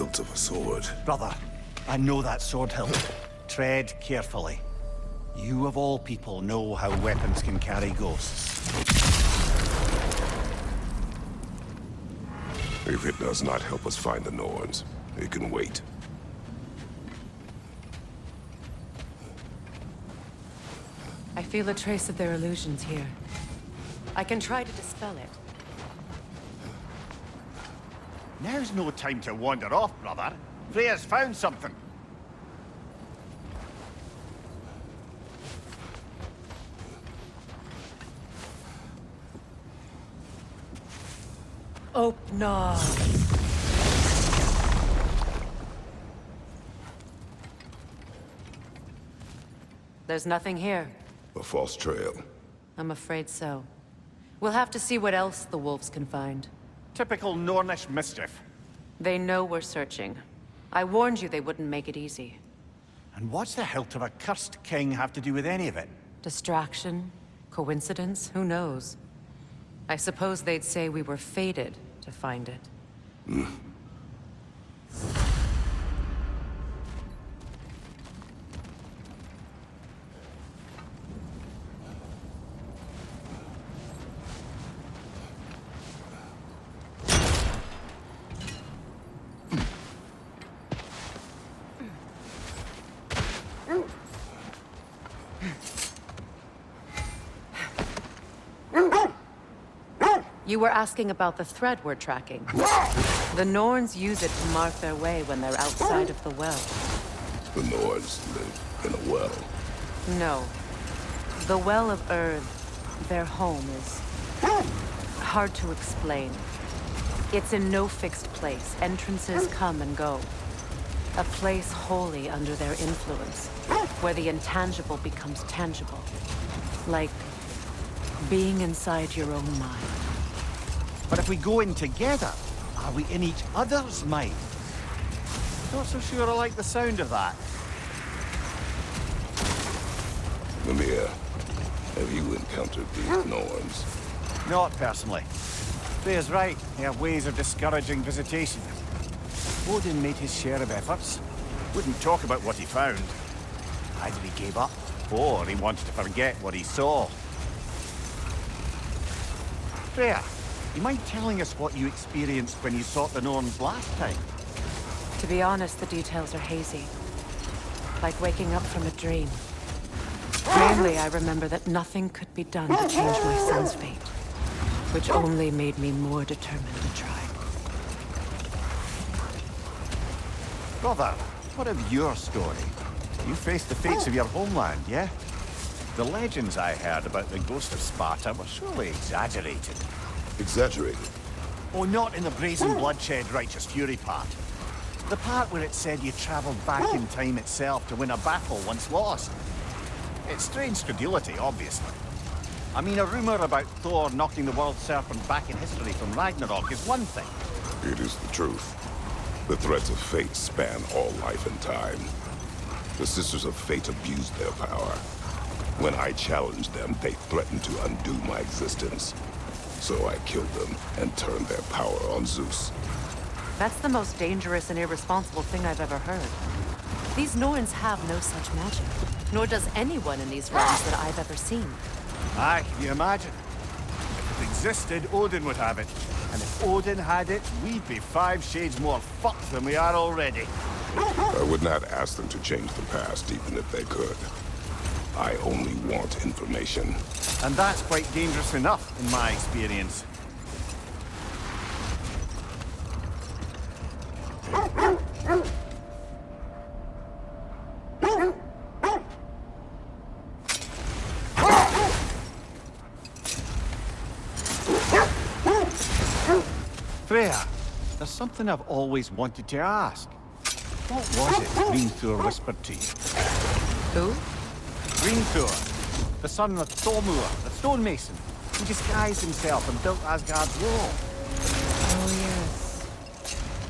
hilt of a sword. Brother, I know that sword hilt. Tread carefully. You of all people know how weapons can carry ghosts. If it does not help us find the Norns, it can wait. I feel a trace of their illusions here. I can try to dispel it. Now's no time to wander off, brother. Freya's found something. Opnar. There's nothing here. A false trail. I'm afraid so. We'll have to see what else the wolves can find. Typical Nornish mischief. They know we're searching. I warned you they wouldn't make it easy. And what's the hilt of a cursed king have to do with any of it? Distraction? Coincidence? Who knows? I suppose they'd say we were fated to find it. You were asking about the thread we're tracking. The Norns use it to mark their way when they're outside of the well. The Norns live in a well. No. The Well of Earth, their home, is hard to explain. It's in no fixed place. Entrances come and go. A place wholly under their influence, where the intangible becomes tangible. Like being inside your own mind. But if we go in together, are we in each other's mind? Not so sure I like the sound of that. Mimir, have you encountered these Norns? Not personally. Freya's right. They have ways of discouraging visitation. Odin made his share of efforts. Wouldn't talk about what he found. Either he gave up, or he wanted to forget what he saw. Freya, you mind telling us what you experienced when you sought the Norns last time? To be honest, the details are hazy. Like waking up from a dream. Mainly, I remember that nothing could be done to change my son's fate. Which only made me more determined to try. Brother, what of your story? You faced the fates of your homeland, yeah? The legends I heard about the ghost of Sparta were surely exaggerated. Exaggerated? Oh, not in the brazen bloodshed righteous fury part. The part where it said you traveled back in time itself to win a battle once lost. It's strange credulity, obviously. I mean, a rumor about Thor knocking the world serpent back in history from Ragnarok is one thing. It is the truth. The threads of fate span all life and time. The Sisters of Fate abused their power. When I challenged them, they threatened to undo my existence. So I killed them and turned their power on Zeus. That's the most dangerous and irresponsible thing I've ever heard. These Norns have no such magic. Nor does anyone in these realms that I've ever seen. Aye, can you imagine? If it existed, Odin would have it. And if Odin had it, we'd be 5 shades more fucked than we are already. I would not ask them to change the past, even if they could. I only want information. And that's quite dangerous enough, in my experience. Freya, there's something I've always wanted to ask. What was it Hrimthur whispered to you? Who? Hrimthur, the son of Thormur, the stonemason, who disguised himself and built Asgard's wall. Oh, yes.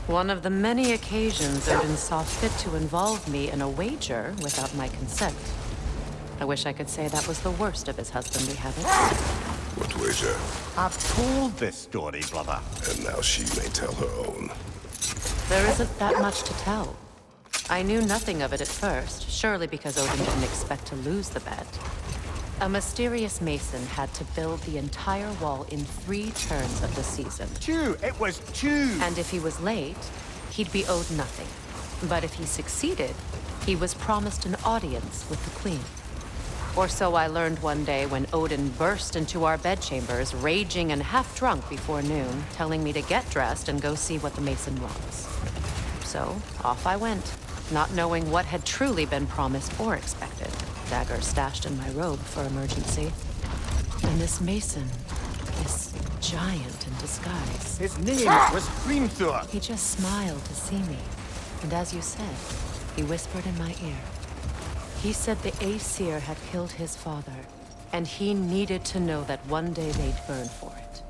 One of the many occasions Odin saw fit to involve me in a wager without my consent. I wish I could say that was the worst of his husbandly habits. What wager? I've told this story, brother. And now she may tell her own. There isn't that much to tell. I knew nothing of it at first, surely because Odin didn't expect to lose the bet. A mysterious mason had to build the entire wall in 3 turns of the season. 2! It was 2! And if he was late, he'd be owed nothing. But if he succeeded, he was promised an audience with the queen. Or so I learned one day when Odin burst into our bedchambers, raging and half-drunk before noon, telling me to get dressed and go see what the mason wants. So, off I went, not knowing what had truly been promised or expected. Dagger stashed in my robe for emergency. And this mason, this giant in disguise. His name was Hrimthur. He just smiled to see me. And as you said, he whispered in my ear. He said the Aesir had killed his father, and he needed to know that one day they'd burn for it.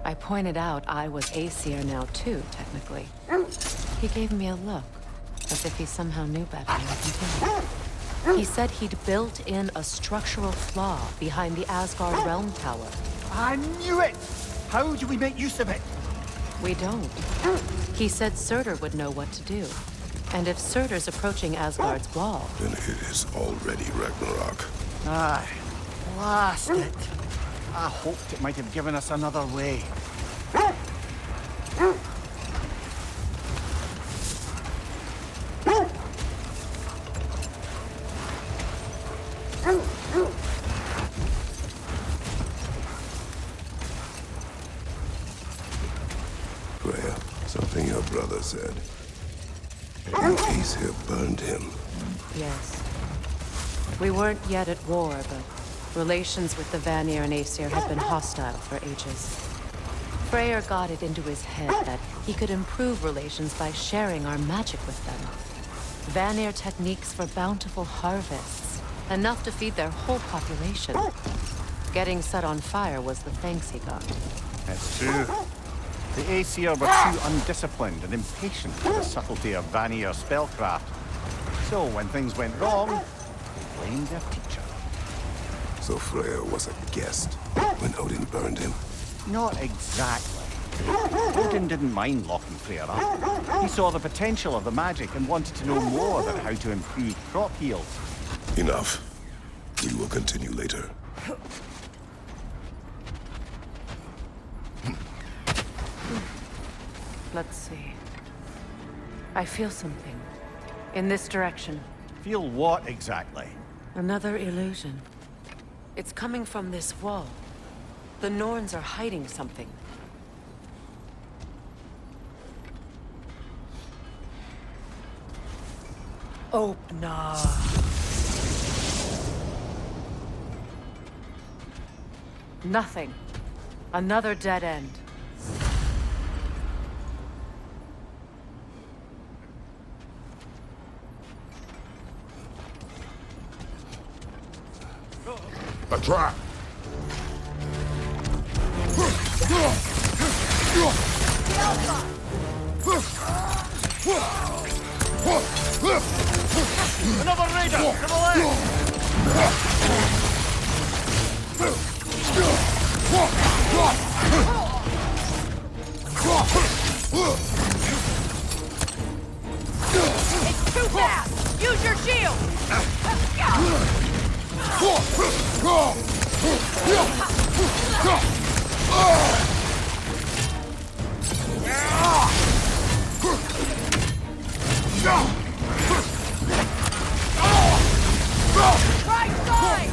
I pointed out I was Aesir now too, technically. He gave me a look, as if he somehow knew better and continued. He said he'd built in a structural flaw behind the Asgard Realm Tower. I knew it! How do we make use of it? We don't. He said Surtur would know what to do. And if Surtur's approaching Asgard's wall... Then it is already Ragnarok. Aye. Blast it. I hoped it might have given us another way. Freya, something your brother said. The Aesir burned him. Yes. We weren't yet at war, but relations with the Vanir and Aesir had been hostile for ages. Freyr got it into his head that he could improve relations by sharing our magic with them. Vanir techniques for bountiful harvests, enough to feed their whole population. Getting set on fire was the thanks he got. It's true. The Aesir were too undisciplined and impatient with the subtlety of Vanir spellcraft. So when things went wrong, they blamed their teacher. So Freya was a guest when Odin burned him. Not exactly. Odin didn't mind locking Freyr up. He saw the potential of the magic and wanted to know more about how to improve crop yield. Enough. We will continue later. Let's see. I feel something. In this direction. Feel what exactly? Another illusion. It's coming from this wall. The Norns are hiding something. Opener. Nothing. Another dead end. A trap! Another raider! To the left! It's too fast! Use your shield! Right side!